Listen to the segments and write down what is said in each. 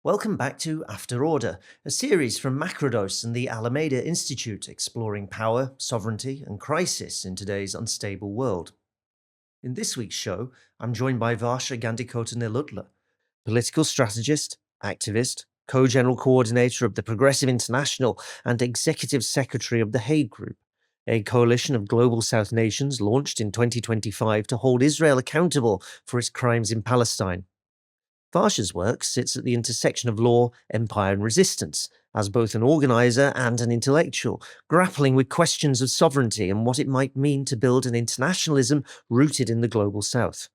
Welcome back to After Order, a series from Macrodose and the Alameda Institute exploring power, sovereignty, and crisis in today's unstable world. In this week's show, I'm joined by Varsha Gandikota-Nellutla, political strategist, activist, co-general coordinator of the Progressive International and executive secretary of the Hague Group, a coalition of global South nations launched in 2025 to hold Israel accountable for its crimes in Palestine. Varsha's work sits at the intersection of law, empire, and resistance, as both an organiser and an intellectual, grappling with questions of sovereignty and what it might mean to build an internationalism rooted in the global south.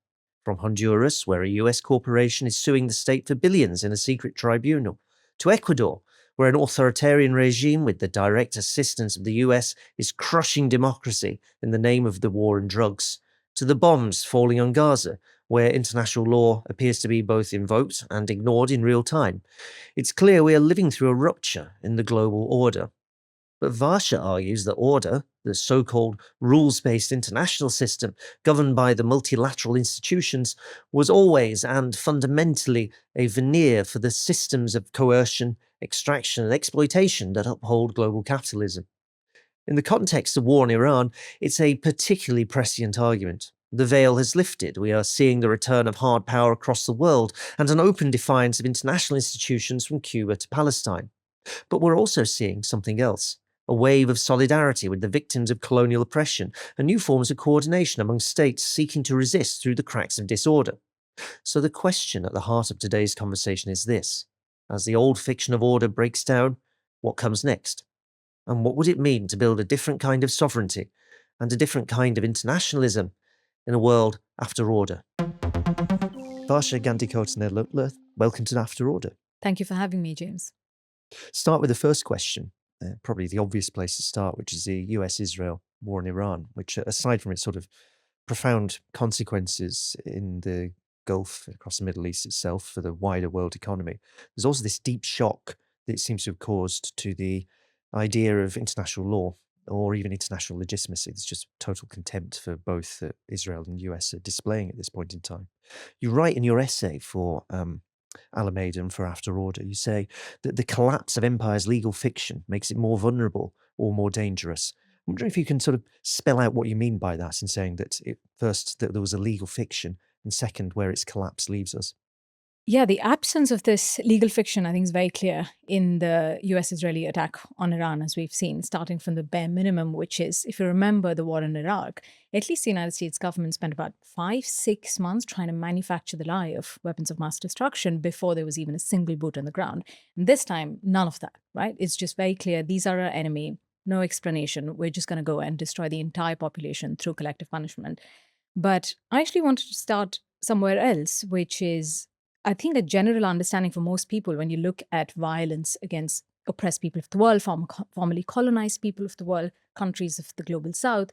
From Honduras, where a US corporation is suing the state for billions in a secret tribunal, to Ecuador, where an authoritarian regime with the direct assistance of the US is crushing democracy in the name of the war on drugs, to the bombs falling on Gaza, where international law appears to be both invoked and ignored in real time. It's clear we are living through a rupture in the global order. But Varsha argues that order, the so-called rules-based international system governed by the multilateral institutions, was always and fundamentally a veneer for the systems of coercion, extraction, and exploitation that uphold global capitalism. In the context of war in Iran, it's a particularly prescient argument. The veil has lifted. We are seeing the return of hard power across the world and an open defiance of international institutions from Cuba to Palestine. But we're also seeing something else. A wave of solidarity with the victims of colonial oppression and new forms of coordination among states seeking to resist through the cracks of disorder. So the question at the heart of today's conversation is this. As the old fiction of order breaks down, what comes next? And what would it mean to build a different kind of sovereignty and a different kind of internationalism in a world after order? Varsha Gandikota-Nellutla, welcome to After Order. Thank you for having me, James. Start with the first question, probably the obvious place to start, which is the US-Israel war in Iran, which, aside from its sort of profound consequences in the Gulf, across the Middle East itself, for the wider world economy, there's also this deep shock that it seems to have caused to the idea of international law or even international legitimacy. There's just total contempt for both Israel and the US are displaying at this point in time. You write in your essay for Alameda and for After Order, you say that the collapse of empire's legal fiction makes it more vulnerable or more dangerous. I'm wondering if you can sort of spell out what you mean by that in saying that first, that there was a legal fiction, and second, where its collapse leaves us. Yeah, the absence of this legal fiction, I think, is very clear in the US-Israeli attack on Iran, as we've seen, starting from the bare minimum, which is, if you remember the war in Iraq, at least the United States government spent about 5-6 months trying to manufacture the lie of weapons of mass destruction before there was even a single boot on the ground. And this time, none of that, right? It's just very clear, these are our enemy, no explanation, we're just going to go and destroy the entire population through collective punishment. But I actually wanted to start somewhere else, which is, I think, a general understanding for most people when you look at violence against oppressed people of the world, formerly colonized people of the world, countries of the global south.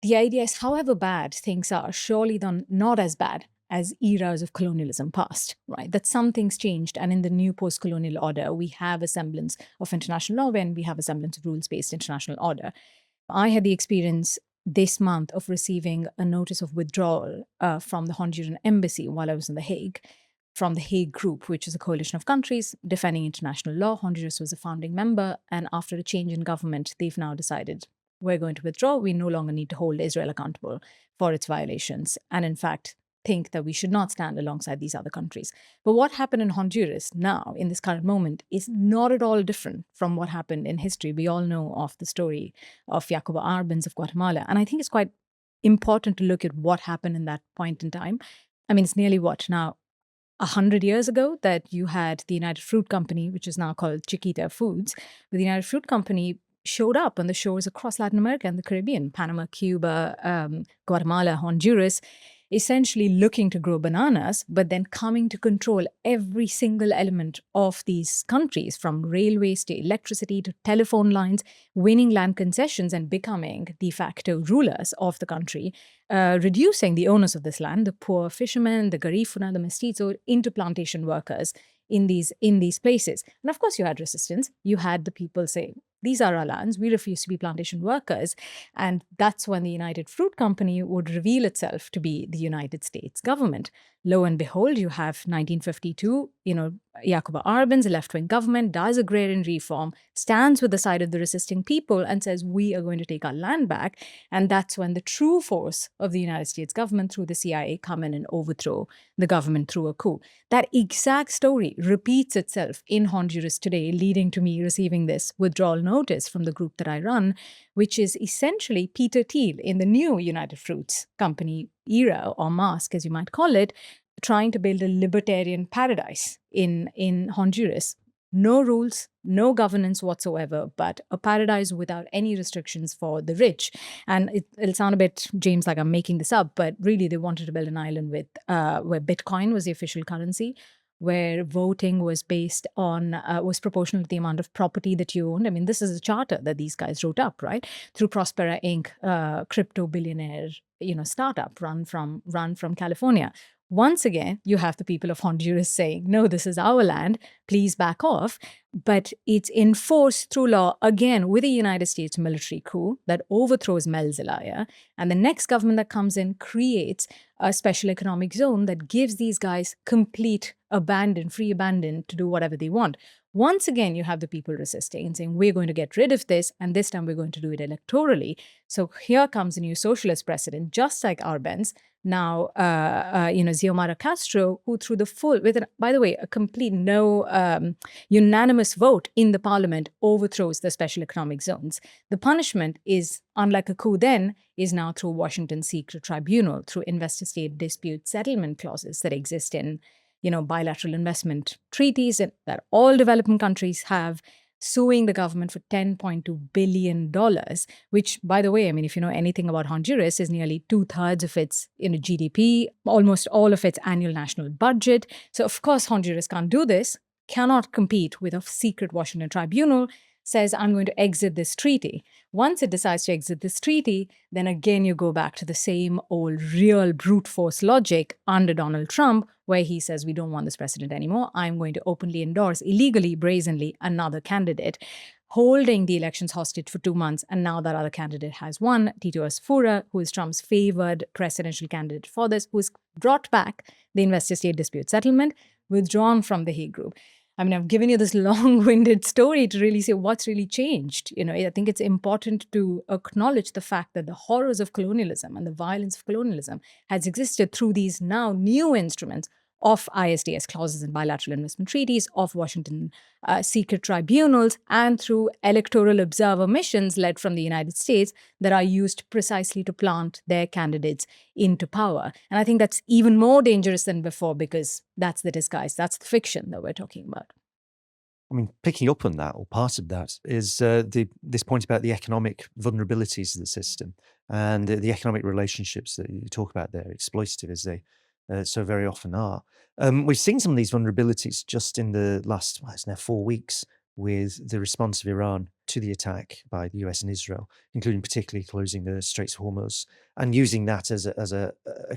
The idea is, however bad things are, surely they're not as bad as eras of colonialism past, right? That some things changed, and in the new post-colonial order, we have a semblance of international law and we have a semblance of rules-based international order. I had the experience this month of receiving a notice of withdrawal from the Honduran embassy while I was in The Hague, from the Hague Group, which is a coalition of countries defending international law. Honduras was a founding member, and after a change in government, they've now decided we're going to withdraw. We no longer need to hold Israel accountable for its violations, and in fact, think that we should not stand alongside these other countries. But what happened in Honduras now, in this current moment, is not at all different from what happened in history. We all know of the story of Jacobo Arbenz of Guatemala, and I think it's quite important to look at what happened in that point in time. I mean, it's nearly what now, 100 years ago, that you had the United Fruit Company, which is now called Chiquita Foods, but the United Fruit Company showed up on the shores across Latin America and the Caribbean, Panama, Cuba, Guatemala, Honduras, essentially looking to grow bananas, but then coming to control every single element of these countries, from railways to electricity to telephone lines, winning land concessions and becoming de facto rulers of the country, reducing the owners of this land, the poor fishermen, the garifuna, the mestizo, into plantation workers in these places. And of course, you had resistance. You had the people say, these are our lands, we refuse to be plantation workers. And that's when the United Fruit Company would reveal itself to be the United States government. lo and behold, you have 1952, Jacob Arbenz, a left-wing government, does agrarian reform, stands with the side of the resisting people and says, we are going to take our land back. And that's when the true force of the United States government through the CIA come in and overthrow the government through a coup. That exact story repeats itself in Honduras today, leading to me receiving this withdrawal notice from the group that I run, which is essentially Peter Thiel in the new United Fruits Company era, or mask, as you might call it, trying to build a libertarian paradise in Honduras. No rules, no governance whatsoever, but a paradise without any restrictions for the rich. And it'll sound a bit, James, like I'm making this up, but really they wanted to build an island with where Bitcoin was the official currency, where voting was based on, was proportional to the amount of property that you owned. I mean, this is a charter that these guys wrote up, right? Through Prospera Inc., crypto billionaire, startup run from California. Once again, you have the people of Honduras saying, no, this is our land, please back off. But it's enforced through law, again, with a United States military coup that overthrows Mel Zelaya. And the next government that comes in creates a special economic zone that gives these guys complete free abandon to do whatever they want. Once again, you have the people resisting and saying, we're going to get rid of this, and this time we're going to do it electorally. So here comes a new socialist president, just like Arbenz, now, Xiomara Castro, who through the full, by the way, a complete unanimous vote in the parliament overthrows the special economic zones. The punishment is, unlike a coup then, is now through Washington's secret tribunal, through investor-state dispute settlement clauses that exist in, bilateral investment treaties that all developing countries have, suing the government for $10.2 billion, which, by the way, I mean, if you know anything about Honduras, is nearly 2/3 of its GDP, almost all of its annual national budget. So, of course, Honduras can't do this, cannot compete with a secret Washington tribunal, says, I'm going to exit this treaty. Once it decides to exit this treaty, then again you go back to the same old real brute force logic under Donald Trump, where he says, we don't want this president anymore. I'm going to openly endorse, illegally, brazenly, another candidate, holding the elections hostage for 2 months. And now that other candidate has won, Tito Asfura, who is Trump's favored presidential candidate for this, who's brought back the investor-state dispute settlement, withdrawn from the Hague Group. I mean, I've given you this long-winded story to really say what's really changed. I think it's important to acknowledge the fact that the horrors of colonialism and the violence of colonialism has existed through these now new instruments of ISDS clauses and bilateral investment treaties, of Washington secret tribunals, and through electoral observer missions led from the United States that are used precisely to plant their candidates into power. And I think that's even more dangerous than before, because that's the disguise, that's the fiction that we're talking about. I mean, picking up on that, or part of that, is this point about the economic vulnerabilities of the system and the economic relationships that you talk about there, exploitative as they so very often are. We've seen some of these vulnerabilities just in the last, it's now 4 weeks, with the response of Iran to the attack by the US and Israel, including particularly closing the Straits of Hormuz and using that as a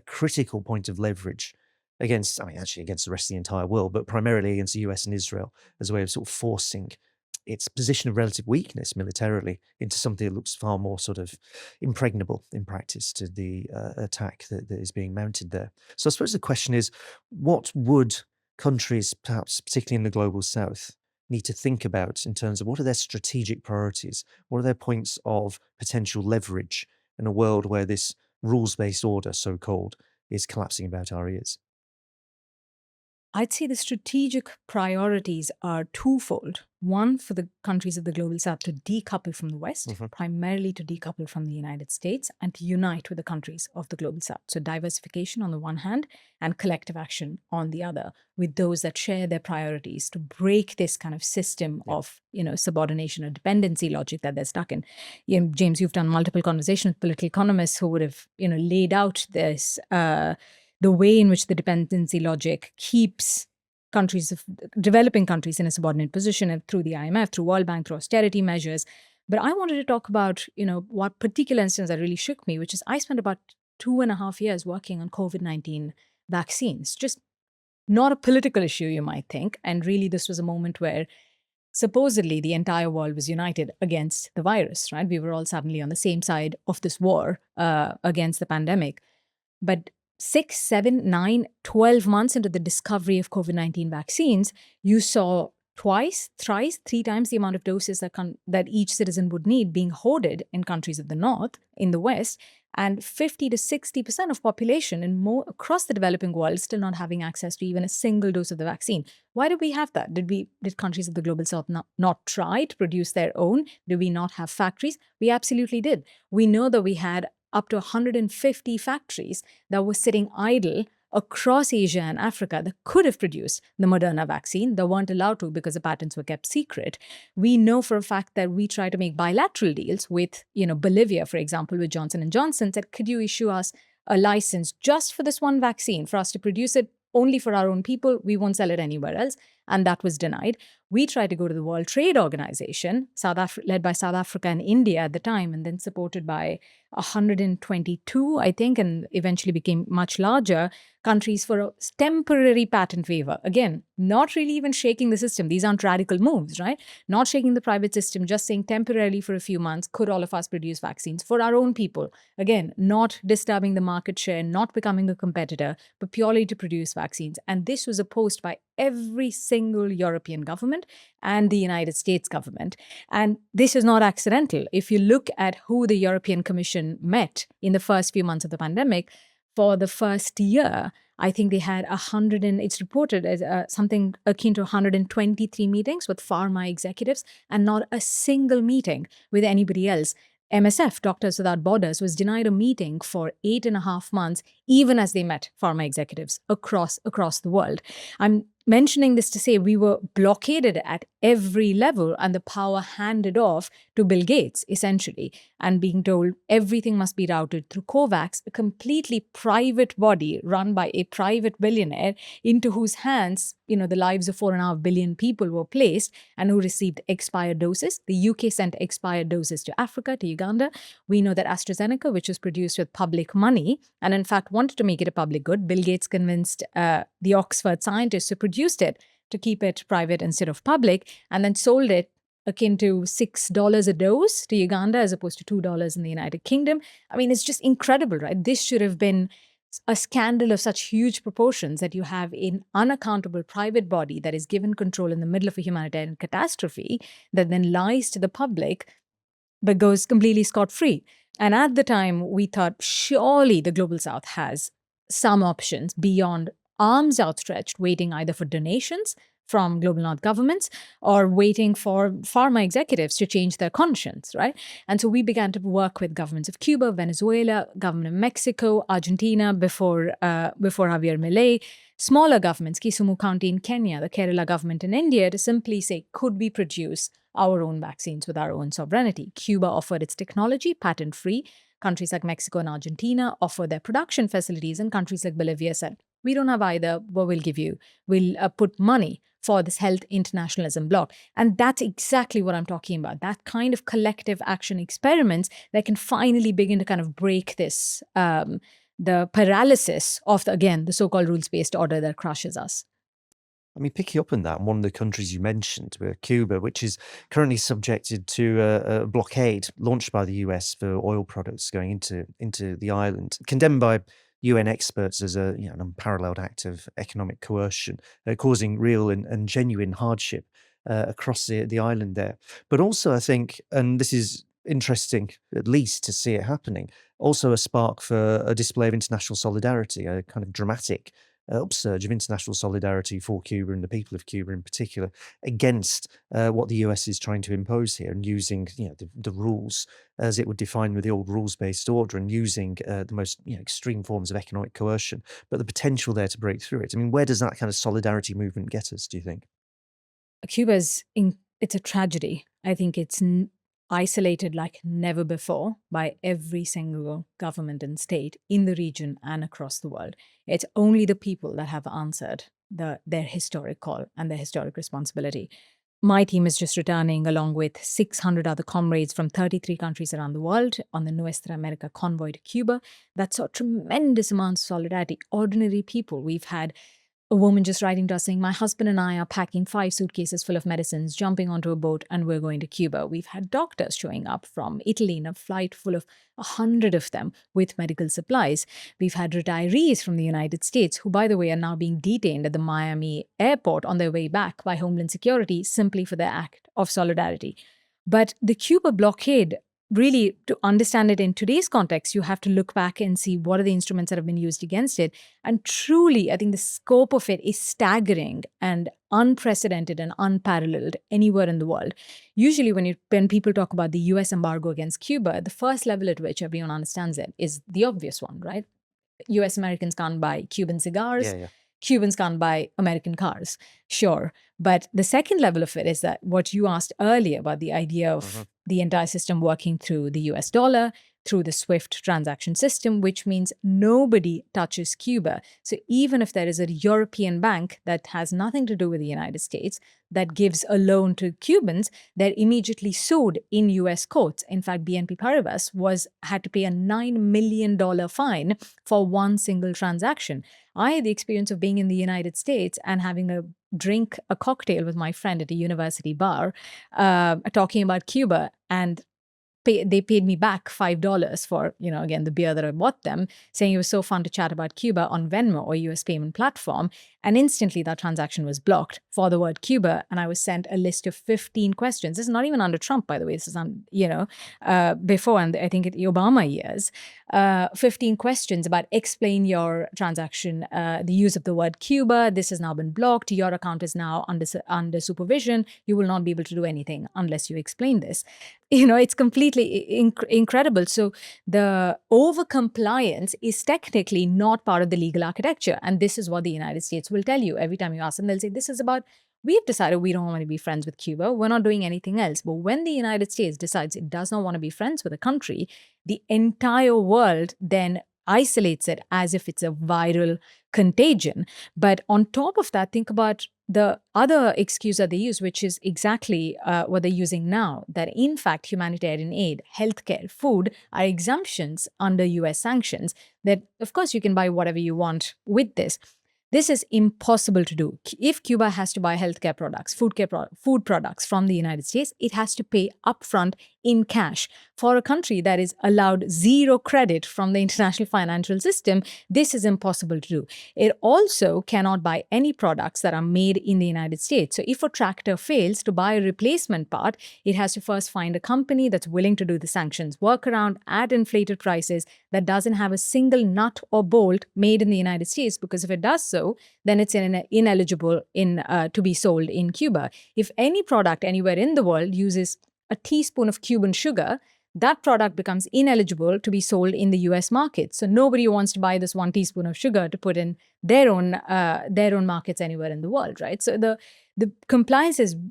critical point of leverage against the rest of the entire world, but primarily against the US and Israel as a way of sort of forcing its position of relative weakness militarily into something that looks far more sort of impregnable in practice to the attack that is being mounted there. So I suppose the question is, what would countries, perhaps particularly in the global south, need to think about in terms of what are their strategic priorities? What are their points of potential leverage in a world where this rules-based order, so-called, is collapsing about our ears? I'd say the strategic priorities are twofold. One, for the countries of the global south to decouple from the West, primarily to decouple from the United States, and to unite with the countries of the global south. So diversification on the one hand, and collective action on the other, with those that share their priorities to break this kind of system of, subordination or dependency logic that they're stuck in. James, you've done multiple conversations with political economists who would have, laid out this, the way in which the dependency logic keeps developing countries in a subordinate position through the IMF, through World Bank, through austerity measures. But I wanted to talk about, what particular instance that really shook me, which is I spent about 2.5 years working on COVID-19 vaccines. Just not a political issue, you might think. And really, this was a moment where supposedly the entire world was united against the virus, right? We were all suddenly on the same side of this war against the pandemic. But 6, 7, 9, 12 months into the discovery of COVID-19 vaccines, you saw twice, thrice, 3 times the amount of doses that each citizen would need being hoarded in countries of the North, in the West, and 50 to 60% of population in more across the developing world still not having access to even a single dose of the vaccine. Why did we have that? Did countries of the global South not try to produce their own? Did we not have factories? We absolutely did. We know that we had up to 150 factories that were sitting idle across Asia and Africa that could have produced the Moderna vaccine. They weren't allowed to because the patents were kept secret. We know for a fact that we try to make bilateral deals with, Bolivia, for example, with Johnson & Johnson, said, could you issue us a license just for this one vaccine for us to produce it only for our own people? We won't sell it anywhere else. And that was denied. We tried to go to the World Trade Organization, led by South Africa and India at the time, and then supported by 122, I think, and eventually became much larger countries for a temporary patent waiver. Again, not really even shaking the system. These aren't radical moves, right? Not shaking the private system, just saying temporarily for a few months, could all of us produce vaccines for our own people? Again, not disturbing the market share, not becoming a competitor, but purely to produce vaccines. And this was opposed by every single European government and the United States government. And this is not accidental. If you look at who the European Commission met in the first few months of the pandemic, for the first year, I think they had it's reported as something akin to 123 meetings with pharma executives and not a single meeting with anybody else. MSF, Doctors Without Borders, was denied a meeting for 8.5 months, even as they met pharma executives across the world. I'm mentioning this to say we were blockaded at every level and the power handed off to Bill Gates, essentially, and being told everything must be routed through COVAX, a completely private body run by a private billionaire into whose hands, the lives of 4.5 billion people were placed and who received expired doses. The UK sent expired doses to Africa, to Uganda. We know that AstraZeneca, which was produced with public money and in fact wanted to make it a public good, Bill Gates convinced the Oxford scientists who produced it to keep it private instead of public, and then sold it akin to $6 a dose to Uganda as opposed to $2 in the United Kingdom. I mean, it's just incredible, right? This should have been a scandal of such huge proportions that you have an unaccountable private body that is given control in the middle of a humanitarian catastrophe that then lies to the public but goes completely scot-free. And at the time, we thought surely the Global South has some options beyond arms outstretched, waiting either for donations from global North governments or waiting for pharma executives to change their conscience, right? And so we began to work with governments of Cuba, Venezuela, government of Mexico, Argentina, before Javier Milei, smaller governments, Kisumu County in Kenya, the Kerala government in India, to simply say, could we produce our own vaccines with our own sovereignty? Cuba offered its technology patent-free. Countries like Mexico and Argentina offered their production facilities, and countries like Bolivia said, we don't have either, but we'll put money for this health internationalism bloc. And that's exactly what I'm talking about. That kind of collective action experiments that can finally begin to kind of break this, the paralysis of, the so-called rules-based order that crushes us. I mean, picking up on that, one of the countries you mentioned, Cuba, which is currently subjected to a blockade launched by the US for oil products going into the island, condemned by UN experts as an unparalleled act of economic coercion, causing real and genuine hardship across the island there. But also, I think, and this is interesting, at least to see it happening, also a spark for a display of international solidarity, a kind of dramatic upsurge of international solidarity for Cuba and the people of Cuba in particular against what the US is trying to impose here, and using the rules as it would define with the old rules-based order, and using the most extreme forms of economic coercion, but the potential there to break through it. I mean, where does that kind of solidarity movement get us, do you think? Cuba's it's a tragedy. I think it's isolated like never before by every single government and state in the region and across the world. It's only the people that have answered their historic call and their historic responsibility. My team is just returning along with 600 other comrades from 33 countries around the world on the Nuestra America convoy to Cuba. That saw tremendous amounts of solidarity. Ordinary people. We've had a woman just writing to us saying, my husband and I are packing 5 suitcases full of medicines, jumping onto a boat, and we're going to Cuba. We've had doctors showing up from Italy in a flight full of 100 of them with medical supplies. We've had retirees from the United States who, by the way, are now being detained at the Miami airport on their way back by Homeland Security simply for their act of solidarity. But the Cuba blockade, really, to understand it in today's context, you have to look back and see what are the instruments that have been used against it. And truly, I think the scope of it is staggering and unprecedented and unparalleled anywhere in the world. Usually, when people talk about the US embargo against Cuba, the first level at which everyone understands it is the obvious one, right? US Americans can't buy Cuban cigars. Yeah. Cubans can't buy American cars. Sure. But the second level of it is that what you asked earlier about the idea of the entire system working through the US dollar, through the SWIFT transaction system, which means nobody touches Cuba. So even if there is a European bank that has nothing to do with the United States that gives a loan to Cubans, they're immediately sued in US courts. In fact, BNP Paribas had to pay a $9 million fine for one single transaction. I had the experience of being in the United States and having a cocktail with my friend at a university bar, talking about Cuba, and they paid me back $5 for, again, the beer that I bought them, saying it was so fun to chat about Cuba on Venmo or US payment platform. And instantly that transaction was blocked for the word Cuba. And I was sent a list of 15 questions. This is not even under Trump, by the way. This is before, and I think the Obama years. 15 questions about explain your transaction, the use of the word Cuba. This has now been blocked. Your account is now under supervision. You will not be able to do anything unless you explain this. It's completely incredible. So the overcompliance is technically not part of the legal architecture. And this is what the United States will tell you every time you ask them. They'll say, this is about, we've decided we don't want to be friends with Cuba. We're not doing anything else. But when the United States decides it does not want to be friends with a country, the entire world then isolates it as if it's a viral contagion. But on top of that, think about the other excuse that they use, which is exactly what they're using now, that in fact, humanitarian aid, healthcare, food are exemptions under US sanctions, that of course you can buy whatever you want with this. This is impossible to do. If Cuba has to buy healthcare products, food products from the United States, it has to pay upfront in cash. For a country that is allowed zero credit from the international financial system, this is impossible to do. It also cannot buy any products that are made in the United States. So if a tractor fails to buy a replacement part, it has to first find a company that's willing to do the sanctions workaround at inflated prices, that doesn't have a single nut or bolt made in the United States, because if it does so, then it's ineligible to be sold in Cuba. If any product anywhere in the world uses a teaspoon of Cuban sugar, that product becomes ineligible to be sold in the US market. So nobody wants to buy this 1 teaspoon of sugar to put in their own markets anywhere in the world, right? So the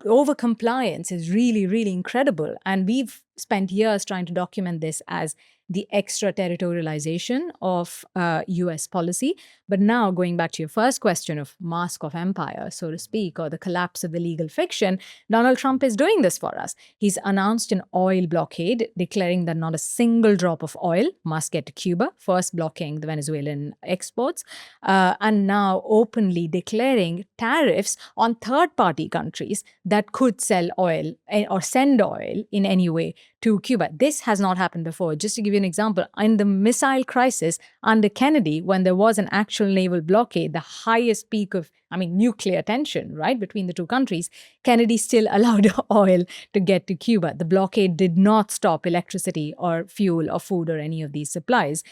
over-compliance is really, really incredible. And we've spent years trying to document this as the extraterritorialization of US policy. But now, going back to your first question of mask of empire, so to speak, or the collapse of the legal fiction, Donald Trump is doing this for us. He's announced an oil blockade, declaring that not a single drop of oil must get to Cuba, first blocking the Venezuelan exports, and now openly declaring tariffs on third-party countries that could sell oil or send oil in any way to Cuba. This has not happened before. Just to give you an example, in the missile crisis under Kennedy, when there was an actual naval blockade, the highest peak of, nuclear tension, right, between the two countries, Kennedy still allowed oil to get to Cuba. The blockade did not stop electricity or fuel or food or any of these supplies.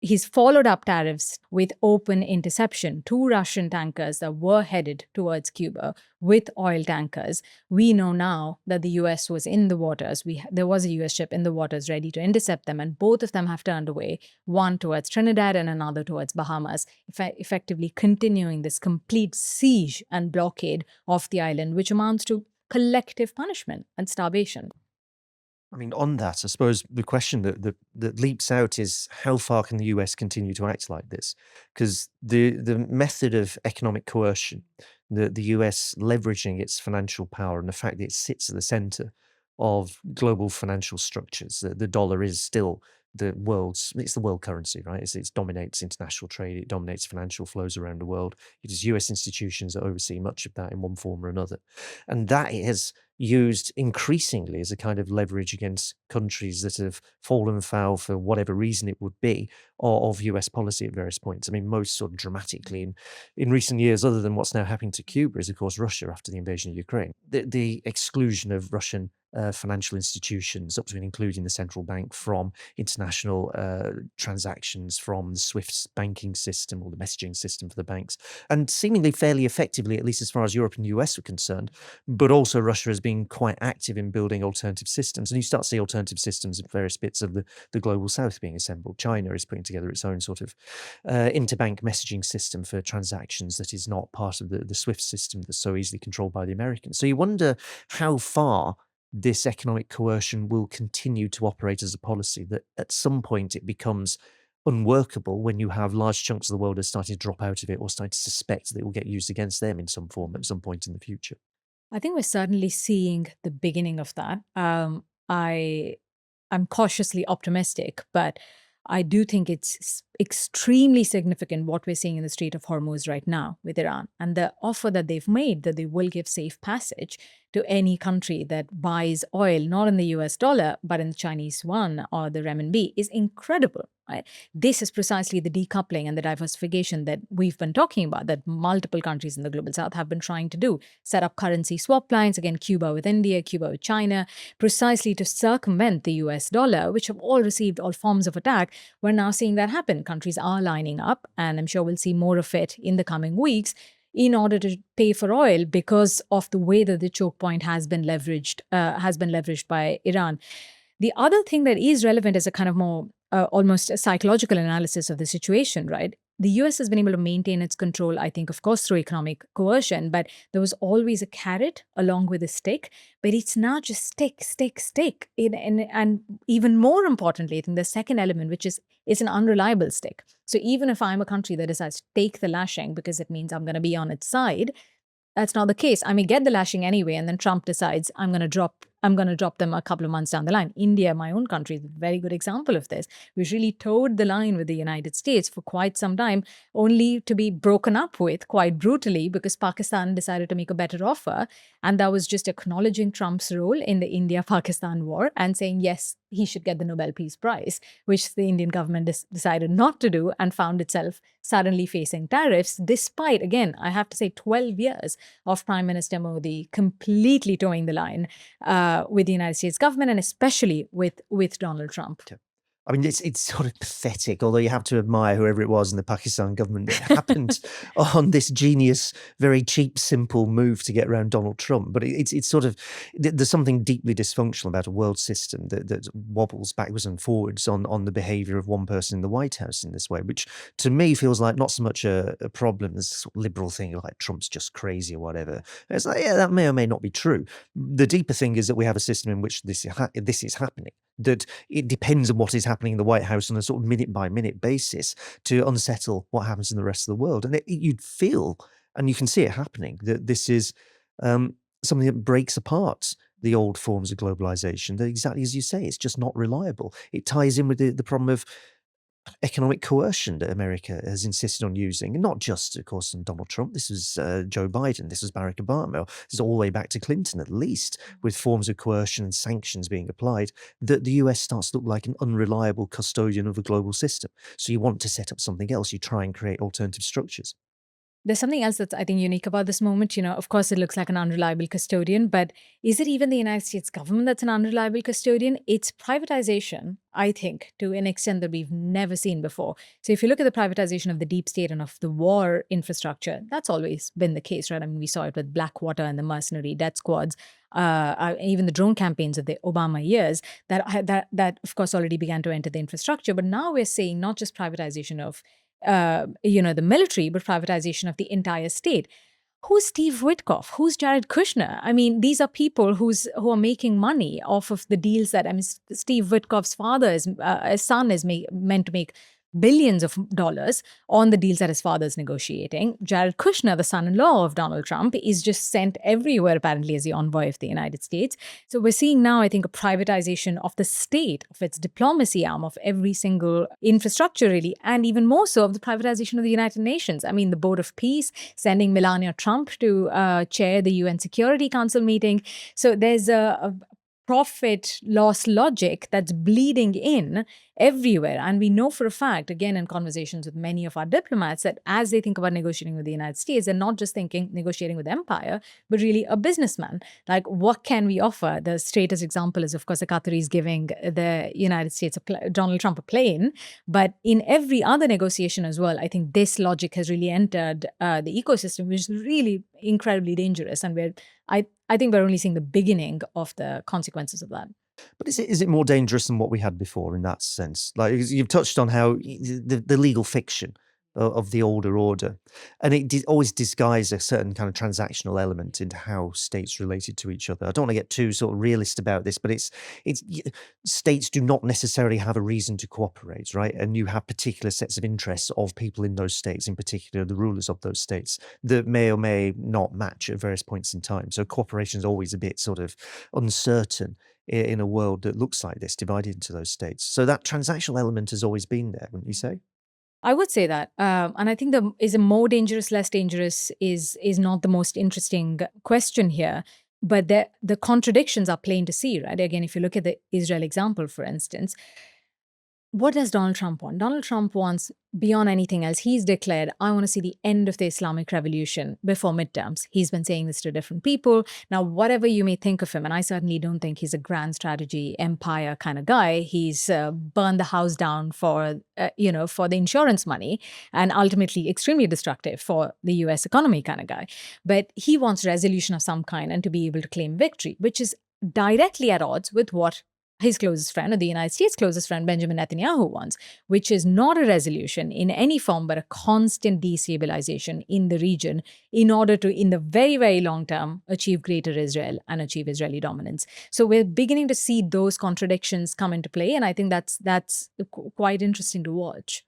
He's followed up tariffs with open interception. 2 Russian tankers that were headed towards Cuba with oil tankers. We know now that the US was in the waters. There was a US ship in the waters ready to intercept them, and both of them have turned away, one towards Trinidad and another towards Bahamas, effectively continuing this complete siege and blockade of the island, which amounts to collective punishment and starvation. On that, I suppose the question that leaps out is, how far can the US continue to act like this? Because the method of economic coercion, the US leveraging its financial power and the fact that it sits at the center of global financial structures. The dollar is still it's the world currency, right? It dominates international trade. It dominates financial flows around the world. It is US institutions that oversee much of that in one form or another. And that is used increasingly as a kind of leverage against countries that have fallen foul, for whatever reason it would be, of US policy at various points. I mean, most sort of dramatically in recent years, other than what's now happening to Cuba, is of course Russia after the invasion of Ukraine. The exclusion of Russian financial institutions, up to and including the central bank, from international transactions, from the SWIFT banking system or the messaging system for the banks, and seemingly fairly effectively, at least as far as Europe and the US are concerned. But also Russia has been quite active in building alternative systems, and you start to see alternative systems in various bits of the global south being assembled. China is putting together its own sort of interbank messaging system for transactions that is not part of the SWIFT system that's so easily controlled by the Americans. So you wonder how far this economic coercion will continue to operate as a policy, that at some point it becomes unworkable when you have large chunks of the world are starting to drop out of it or starting to suspect that it will get used against them in some form at some point in the future. I think we're certainly seeing the beginning of that. I'm cautiously optimistic, but I do think it's extremely significant what we're seeing in the Strait of Hormuz right now with Iran, and the offer that they've made that they will give safe passage to any country that buys oil, not in the US dollar, but in the Chinese yuan or the renminbi, is incredible. Right? This is precisely the decoupling and the diversification that we've been talking about, that multiple countries in the global south have been trying to do. Set up currency swap lines, again, Cuba with India, Cuba with China, precisely to circumvent the US dollar, which have all received all forms of attack. We're now seeing that happen. Countries are lining up, and I'm sure we'll see more of it in the coming weeks, in order to pay for oil because of the way that the choke point has been leveraged by Iran. The other thing that is relevant is a kind of more almost a psychological analysis of the situation, right? The US has been able to maintain its control, I think, of course, through economic coercion, but there was always a carrot along with a stick. But it's now just stick, stick, stick. And even more importantly, I think the second element, which is it's an unreliable stick. So even if I'm a country that decides to take the lashing because it means I'm going to be on its side, that's not the case. I may get the lashing anyway, and then Trump decides I'm going to drop them a couple of months down the line. India, my own country, is a very good example of this. We've really towed the line with the United States for quite some time, only to be broken up with quite brutally because Pakistan decided to make a better offer. And that was just acknowledging Trump's role in the India-Pakistan war and saying, yes, he should get the Nobel Peace Prize, which the Indian government decided not to do and found itself suddenly facing tariffs, despite, again, I have to say, 12 years of Prime Minister Modi completely towing the line with the United States government, and especially with Donald Trump. I mean, it's sort of pathetic, although you have to admire whoever it was in the Pakistan government that happened on this genius, very cheap, simple move to get around Donald Trump. But it's sort of, there's something deeply dysfunctional about a world system that wobbles backwards and forwards on the behavior of one person in the White House in this way, which to me feels like not so much a problem as a sort of liberal thing like Trump's just crazy or whatever. It's like, yeah, that may or may not be true. The deeper thing is that we have a system in which this is happening, that it depends on what is happening in the White House on a sort of minute-by-minute basis to unsettle what happens in the rest of the world. And you'd feel, and you can see it happening, that this is something that breaks apart the old forms of globalization, that exactly as you say, it's just not reliable. It ties in with the problem of economic coercion that America has insisted on using, and not just, of course, on Donald Trump. This was Joe Biden. This was Barack Obama. This is all the way back to Clinton, at least, with forms of coercion and sanctions being applied, that the US starts to look like an unreliable custodian of a global system. So you want to set up something else. You try and create alternative structures. There's something else that's, I think, unique about this moment. Of course, it looks like an unreliable custodian, but is it even the United States government that's an unreliable custodian? It's privatization, I think, to an extent that we've never seen before. So if you look at the privatization of the deep state and of the war infrastructure, that's always been the case, right? I mean, we saw it with Blackwater and the mercenary death squads, even the drone campaigns of the Obama years, that of course already began to enter the infrastructure. But now we're seeing not just privatization of the military, but privatization of the entire state. Who's Steve Witkoff? Who's Jared Kushner? I mean, these are people who are making money off of the deals that, Steve Witkoff's son is meant to make billions of dollars on the deals that his father's negotiating. Jared Kushner, the son-in-law of Donald Trump, is just sent everywhere, apparently, as the envoy of the United States. So we're seeing now, I think, a privatization of the state, of its diplomacy arm, of every single infrastructure, really, and even more so of the privatization of the United Nations. I mean, the Board of Peace, sending Melania Trump to chair the UN Security Council meeting. So there's a profit loss logic that's bleeding in everywhere. And we know for a fact, again, in conversations with many of our diplomats, that as they think about negotiating with the United States, they're not just thinking negotiating with empire, but really a businessman. Like, what can we offer? The straightest example is, of course, the Qataris giving the United States, Donald Trump, a plane. But in every other negotiation as well, I think this logic has really entered the ecosystem, which is really incredibly dangerous. And I think we're only seeing the beginning of the consequences of that. But is it more dangerous than what we had before in that sense? Like, you've touched on how the legal fiction of the older order, and it always disguised a certain kind of transactional element into how states related to each other. I don't want to get too sort of realist about this, but it's states do not necessarily have a reason to cooperate, right? And you have particular sets of interests of people in those states, in particular the rulers of those states, that may or may not match at various points in time. So cooperation is always a bit sort of uncertain in a world that looks like this, divided into those states. So that transactional element has always been there, wouldn't you say? I would say that, and I think is a more dangerous, less dangerous is not the most interesting question here. But the contradictions are plain to see, right? Again, if you look at the Israel example, for instance, what does Donald Trump want? Donald Trump wants, beyond anything else, he's declared, I want to see the end of the Islamic Revolution before midterms. He's been saying this to different people. Now, whatever you may think of him, and I certainly don't think he's a grand strategy empire kind of guy. He's burned the house down for the insurance money, and ultimately extremely destructive for the US economy kind of guy. But he wants resolution of some kind and to be able to claim victory, which is directly at odds with what his closest friend, or the United States' closest friend, Benjamin Netanyahu, wants, which is not a resolution in any form, but a constant destabilization in the region in order to, in the very, very long term, achieve greater Israel and achieve Israeli dominance. So we're beginning to see those contradictions come into play, and I think that's quite interesting to watch.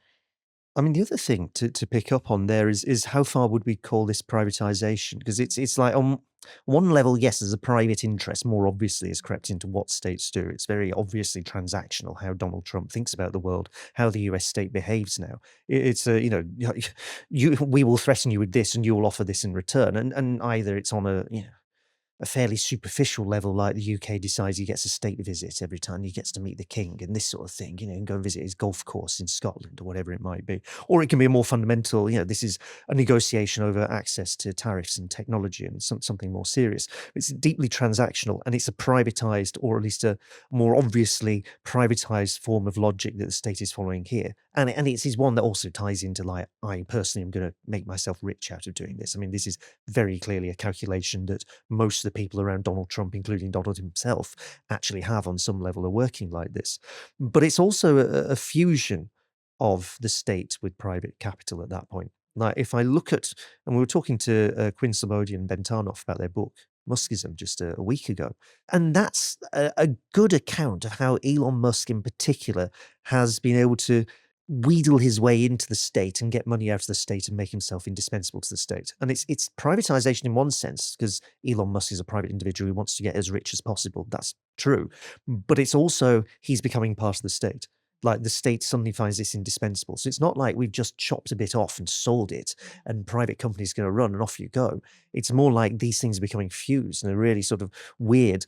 I mean, the other thing to pick up on there is how far would we call this privatization? Because it's like, on one level, yes, there's a private interest, more obviously, has crept into what states do. It's very obviously transactional, how Donald Trump thinks about the world, how the US state behaves now. It's we will threaten you with this and you will offer this in return. And either it's on a fairly superficial level, like the UK decides he gets a state visit every time he gets to meet the king and this sort of thing, and go and visit his golf course in Scotland or whatever it might be. Or it can be a more fundamental, this is a negotiation over access to tariffs and technology and something more serious. It's deeply transactional, and it's a privatized, or at least a more obviously privatized form of logic that the state is following here. And it's one that also ties into, like, I personally am going to make myself rich out of doing this. I mean, this is very clearly a calculation that most of the people around Donald Trump, including Donald himself, actually have on some level are working like this. But it's also a fusion of the state with private capital at that point. Like, if I look at, and we were talking to Quinn Slobodian and Ben Tarnoff about their book, Muskism, just a week ago. And that's a good account of how Elon Musk in particular has been able to wheedle his way into the state and get money out of the state and make himself indispensable to the state. And it's privatization in one sense, because Elon Musk is a private individual who wants to get as rich as possible. That's true. But it's also, he's becoming part of the state. Like, the state suddenly finds this indispensable. So it's not like we've just chopped a bit off and sold it and private companies going to run and off you go. It's more like these things are becoming fused in a really sort of weird,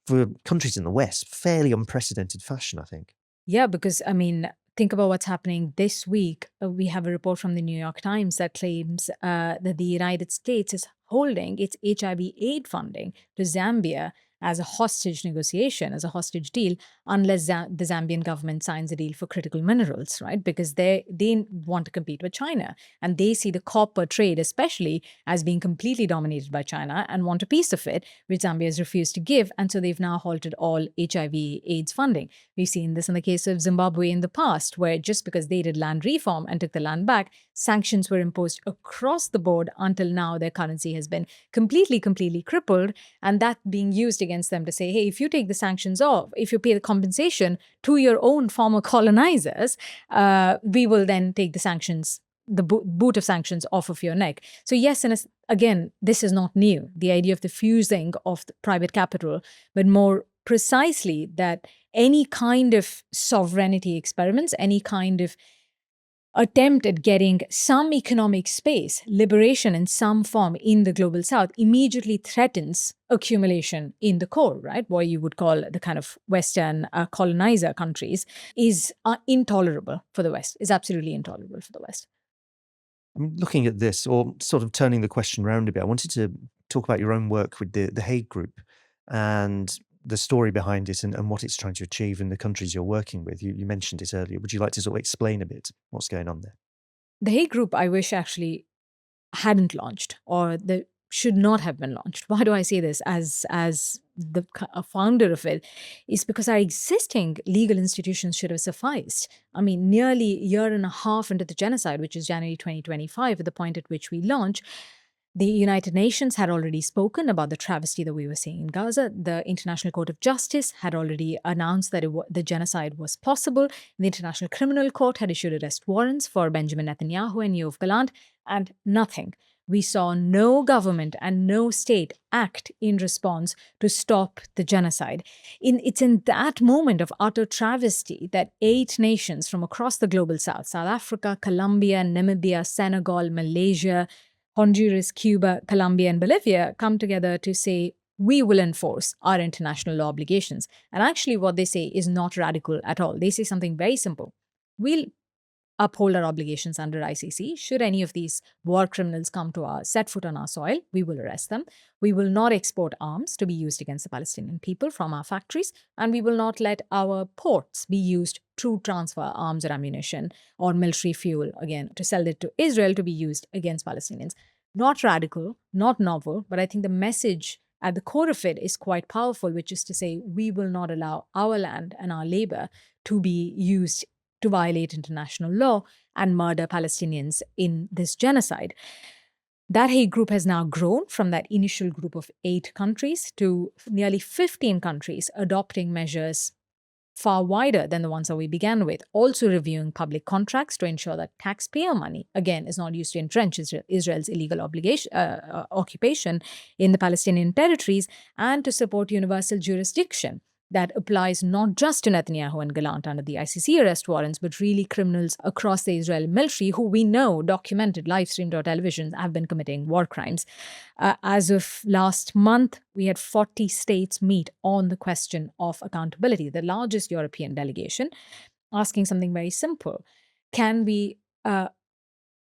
for countries in the West, fairly unprecedented fashion, I think. Yeah, because I mean, think about what's happening this week. We have a report from the New York Times that claims that the United States is holding its HIV aid funding to Zambia as a hostage negotiation, as a hostage deal, unless the Zambian government signs a deal for critical minerals, right? Because they want to compete with China, and they see the copper trade especially as being completely dominated by China and want a piece of it, which Zambia has refused to give. And so they've now halted all HIV AIDS funding. We've seen this in the case of Zimbabwe in the past, where just because they did land reform and took the land back, sanctions were imposed across the board until now their currency has been completely crippled, and that being used against against them to say, hey, if you take the sanctions off, if you pay the compensation to your own former colonizers, we will then take the sanctions, the boot of sanctions off of your neck. So yes, and again, this is not new, the idea of the fusing of the private capital, but more precisely that any kind of sovereignty experiments, any kind of attempt at getting some economic space, liberation in some form in the global south immediately threatens accumulation in the core, right? What you would call the kind of Western colonizer countries is intolerable for the West, is absolutely intolerable for the West. I'm looking at this, or sort of turning the question around a bit. I wanted to talk about your own work with the Hague Group and the story behind it and what it's trying to achieve in the countries you're working with. You mentioned it earlier. Would you like to sort of explain a bit what's going on there? The Hague Group, I wish actually hadn't launched, or the should not have been launched. Why do I say this as a founder of it? Is because our existing legal institutions should have sufficed. I mean, nearly a year and a half into the genocide, which is January 2025, at the point at which we launched, the United Nations had already spoken about the travesty that we were seeing in Gaza. The International Court of Justice had already announced that the genocide was possible. The International Criminal Court had issued arrest warrants for Benjamin Netanyahu and Yoav Gallant, and nothing. We saw no government and no state act in response to stop the genocide. It's in that moment of utter travesty that 8 nations from across the global south, South Africa, Colombia, Namibia, Senegal, Malaysia, Honduras, Cuba, Colombia, and Bolivia come together to say, we will enforce our international law obligations. And actually what they say is not radical at all. They say something very simple. We'll uphold our obligations under ICC. Should any of these war criminals come to set foot on our soil, we will arrest them. We will not export arms to be used against the Palestinian people from our factories, and we will not let our ports be used to transfer arms or ammunition or military fuel, again, to sell it to Israel to be used against Palestinians. Not radical, not novel, but I think the message at the core of it is quite powerful, which is to say we will not allow our land and our labor to be used to violate international law and murder Palestinians in this genocide. That Hague Group has now grown from that initial group of 8 countries to nearly 15 countries adopting measures far wider than the ones that we began with, also reviewing public contracts to ensure that taxpayer money, again, is not used to entrench Israel's illegal occupation in the Palestinian territories, and to support universal jurisdiction that applies not just to Netanyahu and Gallant under the ICC arrest warrants, but really criminals across the Israeli military who we know, documented, live-streamed on television, have been committing war crimes. As of last month, we had 40 states meet on the question of accountability, the largest European delegation, asking something very simple. Can we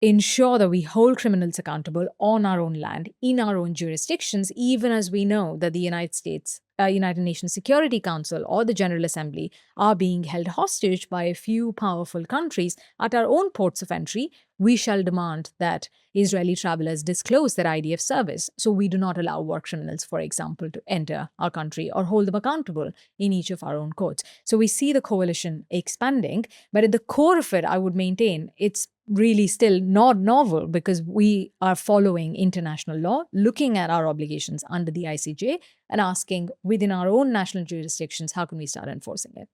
ensure that we hold criminals accountable on our own land, in our own jurisdictions, even as we know that the United Nations Security Council or the General Assembly are being held hostage by a few powerful countries at our own ports of entry? We shall demand that Israeli travelers disclose their ID of service, so we do not allow war criminals, for example, to enter our country or hold them accountable in each of our own courts. So we see the coalition expanding, but at the core of it, I would maintain it's really still not novel, because we are following international law, looking at our obligations under the ICJ and asking within our own national jurisdictions, how can we start enforcing it?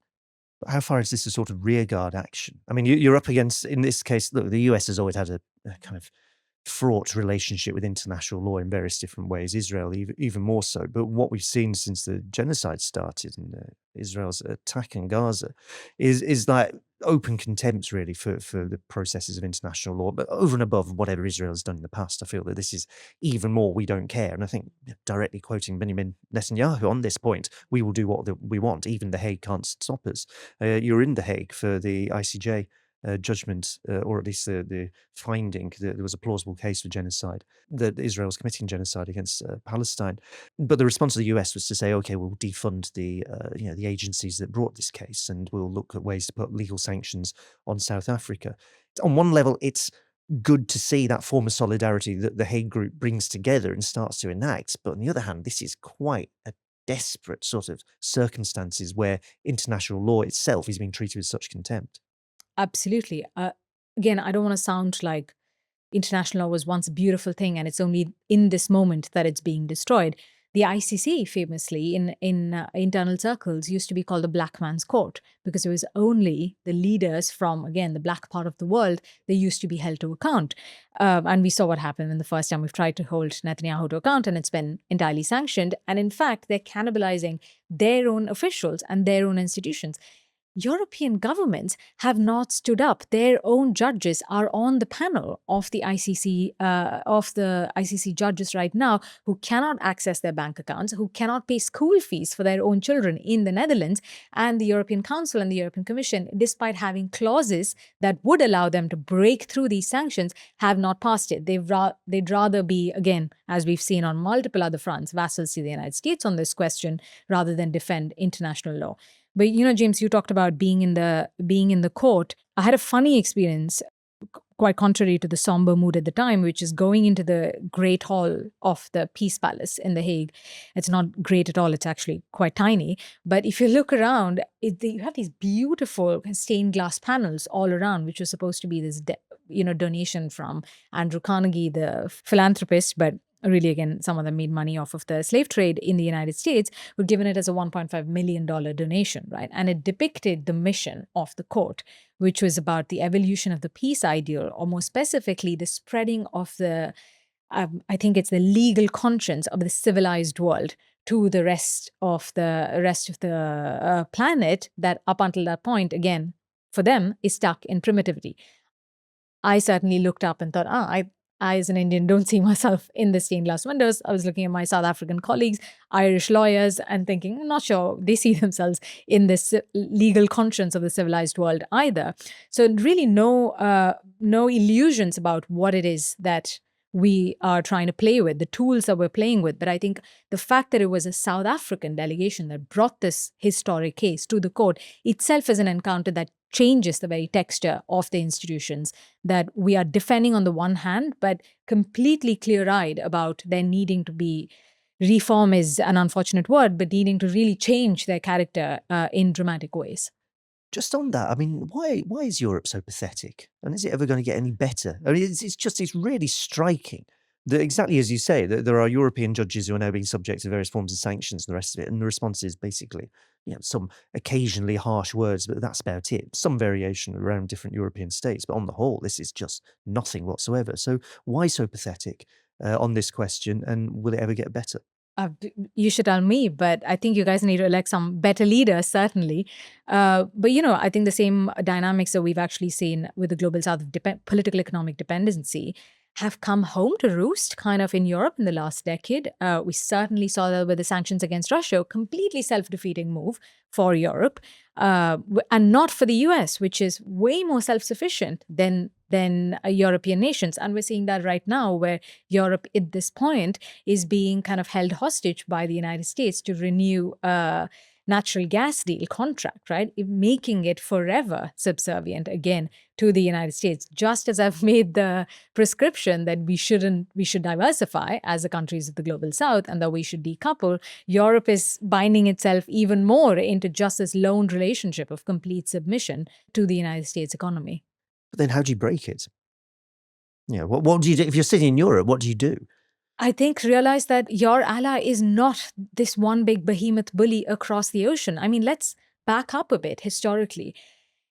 How far is this a sort of rearguard action? I mean, you're up against, in this case, look, the US has always had a kind of fraught relationship with international law in various different ways, Israel even more so. But what we've seen since the genocide started and Israel's attack in Gaza is like open contempt really for the processes of international law. But over and above whatever Israel has done in the past, I feel that this is even more we don't care. And I think, directly quoting Benjamin Netanyahu on this point, we will do what we want. Even The Hague can't stop us. You're in The Hague for the ICJ judgment, or at least the finding that there was a plausible case for genocide, that Israel was committing genocide against Palestine. But the response of the US was to say, okay, we'll defund the agencies that brought this case, and we'll look at ways to put legal sanctions on South Africa. On one level, it's good to see that form of solidarity that the Hague Group brings together and starts to enact. But on the other hand, this is quite a desperate sort of circumstances where international law itself is being treated with such contempt. Absolutely. Again, I don't want to sound like international law was once a beautiful thing and it's only in this moment that it's being destroyed. The ICC, famously, in internal circles, used to be called the black man's court because it was only the leaders from, again, the black part of the world they used to be held to account. And we saw what happened when the first time we've tried to hold Netanyahu to account, and it's been entirely sanctioned. And in fact, they're cannibalizing their own officials and their own institutions. European governments have not stood up. Their own judges are on the panel of the ICC judges right now, who cannot access their bank accounts, who cannot pay school fees for their own children in the Netherlands. And the European Council and the European Commission, despite having clauses that would allow them to break through these sanctions, have not passed it. They'd rather be, again, as we've seen on multiple other fronts, vassals to the United States on this question rather than defend international law. But, James, you talked about being in the court. I had a funny experience, quite contrary to the somber mood at the time, which is going into the Great Hall of the Peace Palace in The Hague. It's not great at all. It's actually quite tiny. But if you look around, you have these beautiful stained glass panels all around, which was supposed to be this, donation from Andrew Carnegie, the philanthropist, but really, again, some of them made money off of the slave trade in the United States, were given it as a $1.5 million donation, right? And it depicted the mission of the court, which was about the evolution of the peace ideal, or more specifically, the spreading of the, I think it's the legal conscience of the civilized world to the rest of the planet that up until that point, again, for them, is stuck in primitivity. I certainly looked up and thought, I, as an Indian, don't see myself in the stained glass windows. I was looking at my South African colleagues, Irish lawyers, and thinking, I'm not sure they see themselves in this legal conscience of the civilized world either. So really no illusions about what it is that we are trying to play with, the tools that we're playing with. But I think the fact that it was a South African delegation that brought this historic case to the court itself is an encounter that changes the very texture of the institutions that we are defending on the one hand, but completely clear-eyed about their needing to be, reform is an unfortunate word, but needing to really change their character in dramatic ways. Just on that, I mean, why is Europe so pathetic? And is it ever going to get any better? I mean, it's really striking that, exactly as you say, that there are European judges who are now being subject to various forms of sanctions and the rest of it. And the response is basically, some occasionally harsh words, but that's about it. Some variation around different European states. But on the whole, this is just nothing whatsoever. So why so pathetic on this question? And will it ever get better? You should tell me, but I think you guys need to elect some better leaders, certainly. But, I think the same dynamics that we've actually seen with the Global South of political economic dependency have come home to roost kind of in Europe in the last decade. We certainly saw that with the sanctions against Russia, a completely self-defeating move for Europe, and not for the US, which is way more self-sufficient than European nations. And we're seeing that right now, where Europe at this point is being kind of held hostage by the United States to renew natural gas deal contract, right? Making it forever subservient again to the United States. Just as I've made the prescription that we should diversify as the countries of the Global South and that we should decouple, Europe is binding itself even more into just this lone relationship of complete submission to the United States economy. But then how do you break it? What do you do? If you're sitting in Europe, what do you do? I think realize that your ally is not this one big behemoth bully across the ocean. I mean, let's back up a bit historically.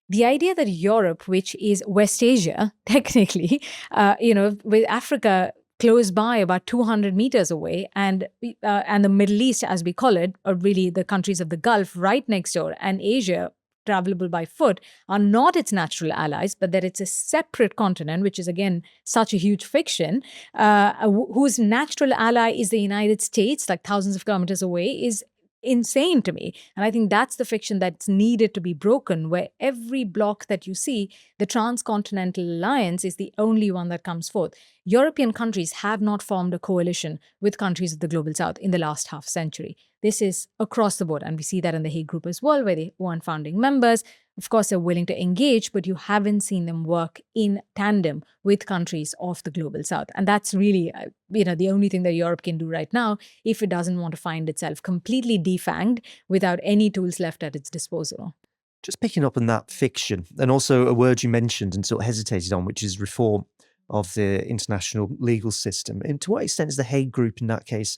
The idea that Europe, which is West Asia, technically, with Africa close by about 200 meters away, and the Middle East, as we call it, or really the countries of the Gulf right next door, and Asia, travelable by foot, are not its natural allies, but that it's a separate continent, which is, again, such a huge fiction, whose natural ally is the United States, like thousands of kilometers away, is insane to me. And I think that's the fiction that's needed to be broken, where every bloc that you see, the transcontinental alliance is the only one that comes forth. European countries have not formed a coalition with countries of the Global South in the last half century. This is across the board, and we see that in the Hague Group as well, where they weren't founding members. Of course, they're willing to engage, but you haven't seen them work in tandem with countries of the Global South. And that's really, the only thing that Europe can do right now if it doesn't want to find itself completely defanged without any tools left at its disposal. Just picking up on that fiction, and also a word you mentioned and sort of hesitated on, which is reform of the international legal system. And to what extent is the Hague Group in that case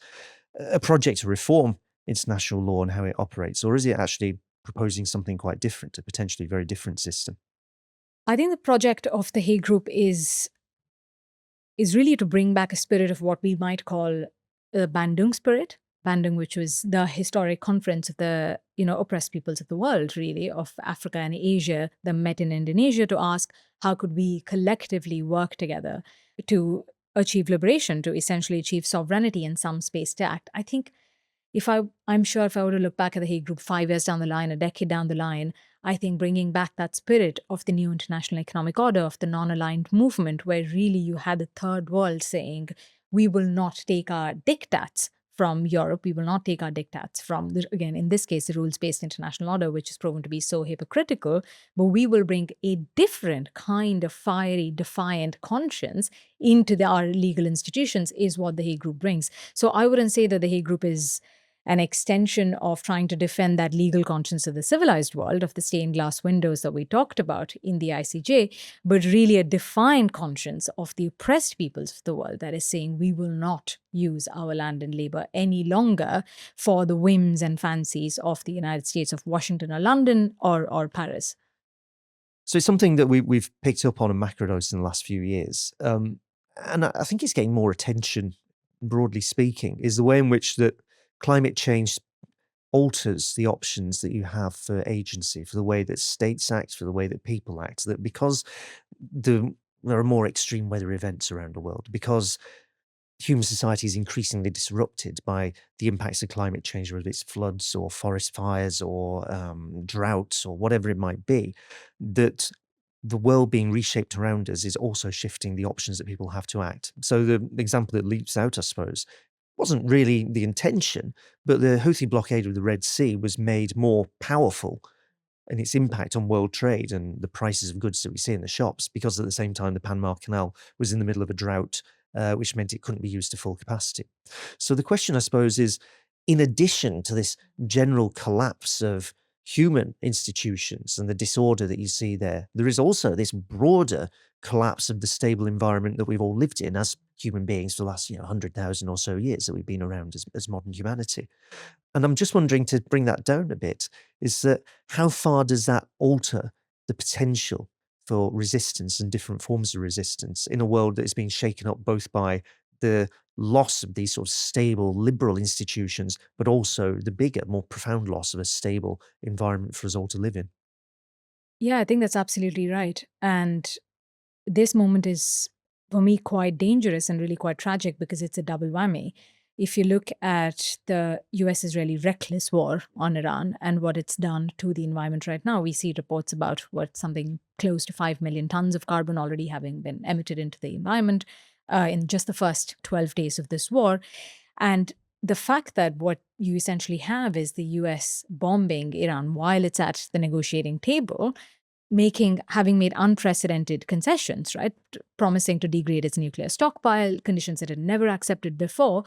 a project to reform international law and how it operates, or is it actually proposing something quite different, a potentially very different system? I think the project of the Hague Group is really to bring back a spirit of what we might call the Bandung spirit. Bandung, which was the historic conference of the oppressed peoples of the world, really, of Africa and Asia, that met in Indonesia to ask how could we collectively work together to achieve liberation, to essentially achieve sovereignty in some space to act. I think I'm sure if I were to look back at the Hague Group 5 years down the line, a decade down the line, I think bringing back that spirit of the new international economic order, of the non-aligned movement, where really you had the third world saying, we will not take our diktats from Europe, we will not take our diktats from, again, in this case, the rules-based international order, which is proven to be so hypocritical, but we will bring a different kind of fiery, defiant conscience into our legal institutions, is what the Hague Group brings. So I wouldn't say that the Hague Group is an extension of trying to defend that legal conscience of the civilized world, of the stained glass windows that we talked about in the ICJ, but really a defined conscience of the oppressed peoples of the world that is saying we will not use our land and labor any longer for the whims and fancies of the United States, of Washington or London or Paris. So it's something that we've picked up on in Macrodose in the last few years. And I think it's getting more attention, broadly speaking, is the way in which that climate change alters the options that you have for agency, for the way that states act, for the way that people act. That because there are more extreme weather events around the world, because human society is increasingly disrupted by the impacts of climate change, whether it's floods or forest fires or droughts or whatever it might be, that the world being reshaped around us is also shifting the options that people have to act. So the example that leaps out, I suppose, wasn't really the intention, but the Houthi blockade of the Red Sea was made more powerful in its impact on world trade and the prices of goods that we see in the shops, because at the same time the Panama Canal was in the middle of a drought, which meant it couldn't be used to full capacity. So the question, I suppose, is, in addition to this general collapse of human institutions and the disorder that you see there, there is also this broader collapse of the stable environment that we've all lived in as human beings for the last 100,000 or so years that we've been around as modern humanity. And I'm just wondering, to bring that down a bit, is that how far does that alter the potential for resistance and different forms of resistance in a world that is being shaken up both by the loss of these sort of stable liberal institutions, but also the bigger, more profound loss of a stable environment for us all to live in? Yeah, I think that's absolutely right. And this moment is, for me, quite dangerous and really quite tragic because it's a double whammy. If you look at the US-Israeli reckless war on Iran and what it's done to the environment right now, we see reports about something close to 5 million tons of carbon already having been emitted into the environment in just the first 12 days of this war. And the fact that what you essentially have is the US bombing Iran while it's at the negotiating table, having made unprecedented concessions, right? Promising to degrade its nuclear stockpile, conditions it had never accepted before,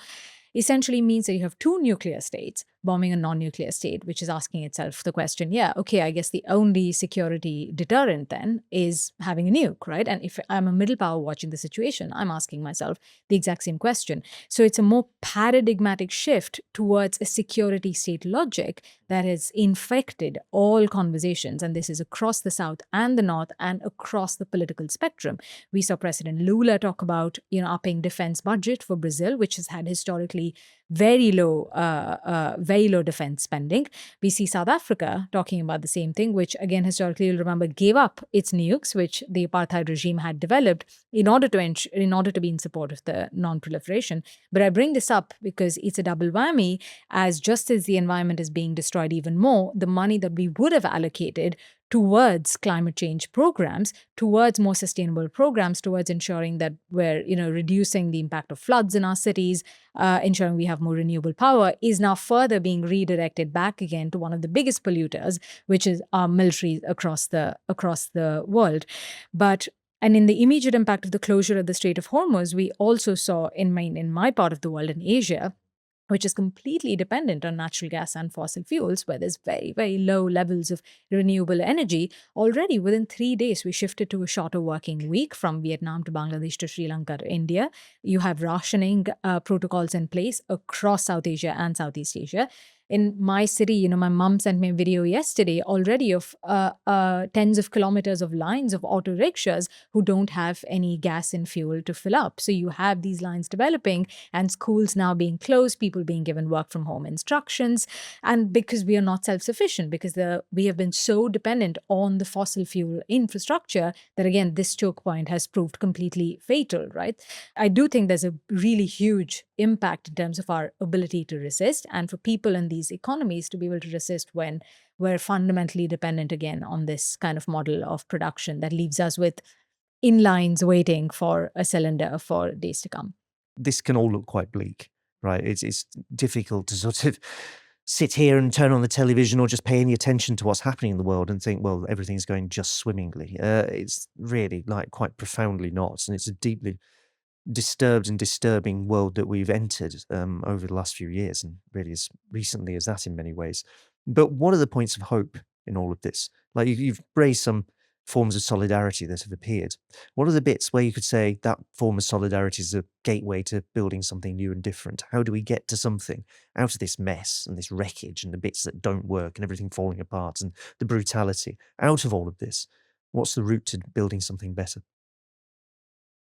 essentially means that you have two nuclear states bombing a non-nuclear state, which is asking itself the question, yeah, okay, I guess the only security deterrent then is having a nuke, right? And if I'm a middle power watching the situation, I'm asking myself the exact same question. So it's a more paradigmatic shift towards a security state logic that has infected all conversations. And this is across the South and the North and across the political spectrum. We saw President Lula talk about, upping defense budget for Brazil, which has had historically very low defense spending. We see South Africa talking about the same thing, which again, historically, you'll remember, gave up its nukes, which the apartheid regime had developed in order to be in support of the non-proliferation. But I bring this up because it's a double whammy, as just as the environment is being destroyed even more, the money that we would have allocated towards climate change programs, towards more sustainable programs, towards ensuring that we're, reducing the impact of floods in our cities, ensuring we have more renewable power, is now further being redirected back again to one of the biggest polluters, which is our military across the world. And in the immediate impact of the closure of the Strait of Hormuz, we also saw in my part of the world, in Asia, which is completely dependent on natural gas and fossil fuels, where there's very, very low levels of renewable energy, already within 3 days, we shifted to a shorter working week from Vietnam to Bangladesh to Sri Lanka to India. You have rationing protocols in place across South Asia and Southeast Asia. In my city, my mom sent me a video yesterday already of tens of kilometers of lines of auto rickshaws who don't have any gas and fuel to fill up. So you have these lines developing and schools now being closed, people being given work from home instructions. And because we are not self-sufficient, because we have been so dependent on the fossil fuel infrastructure that, again, this choke point has proved completely fatal, right? I do think there's a really huge impact in terms of our ability to resist, and for people in these economies to be able to resist when we're fundamentally dependent again on this kind of model of production that leaves us with in lines waiting for a cylinder for days to come. This can all look quite bleak, right? It's difficult to sort of sit here and turn on the television or just pay any attention to what's happening in the world and think, well, everything's going just swimmingly. It's really quite profoundly not, and it's a deeply disturbed and disturbing world that we've entered over the last few years, and really as recently as that in many ways. But what are the points of hope in all of this? Like you've raised some forms of solidarity that have appeared. What are the bits where you could say that form of solidarity is a gateway to building something new and different? How do we get to something out of this mess and this wreckage and the bits that don't work and everything falling apart and the brutality? Out of all of this, what's the route to building something better?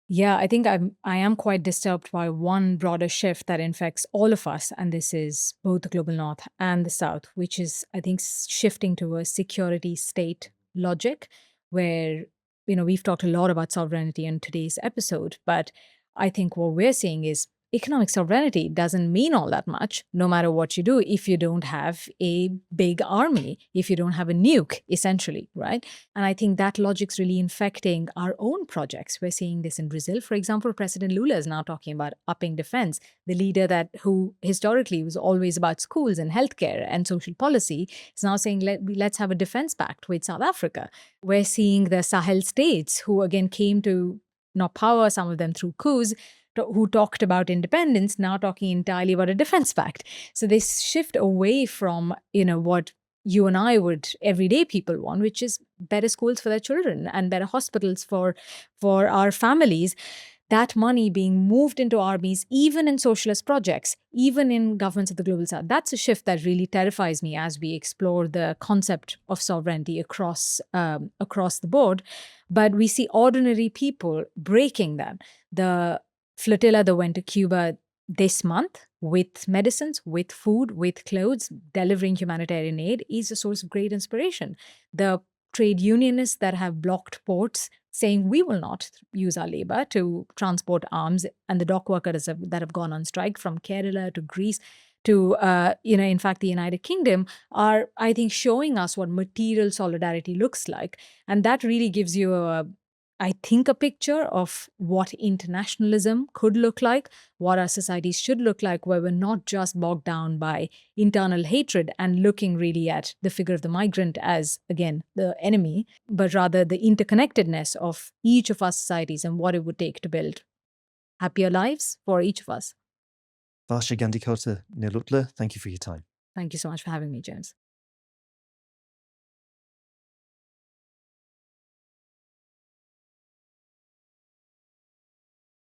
Yeah, I think I am quite disturbed by one broader shift that infects all of us, and this is both the global north and the south, which is, I think, shifting to a security state logic, where we've talked a lot about sovereignty in today's episode, but I think what we're seeing is economic sovereignty doesn't mean all that much, no matter what you do, if you don't have a big army, if you don't have a nuke, essentially, right? And I think that logic's really infecting our own projects. We're seeing this in Brazil, for example. President Lula is now talking about upping defense. The leader who historically was always about schools and healthcare and social policy is now saying, let's have a defense pact with South Africa. We're seeing the Sahel states, who again came to not power, some of them through coups, who talked about independence, now talking entirely about a defense pact. So this shift away from, what you and I would everyday people want, which is better schools for their children and better hospitals for our families. That money being moved into armies, even in socialist projects, even in governments of the global south. That's a shift that really terrifies me as we explore the concept of sovereignty across the board. But we see ordinary people breaking that. The flotilla that went to Cuba this month with medicines, with food, with clothes, delivering humanitarian aid is a source of great inspiration. The trade unionists that have blocked ports saying we will not use our labor to transport arms, and the dock workers that have gone on strike from Kerala to Greece to, in fact, the United Kingdom are, I think, showing us what material solidarity looks like. And that really gives you a picture of what internationalism could look like, what our societies should look like, where we're not just bogged down by internal hatred and looking really at the figure of the migrant as, again, the enemy, but rather the interconnectedness of each of our societies and what it would take to build happier lives for each of us. Varsha Gandikota-Nellutla, thank you for your time. Thank you so much for having me, James.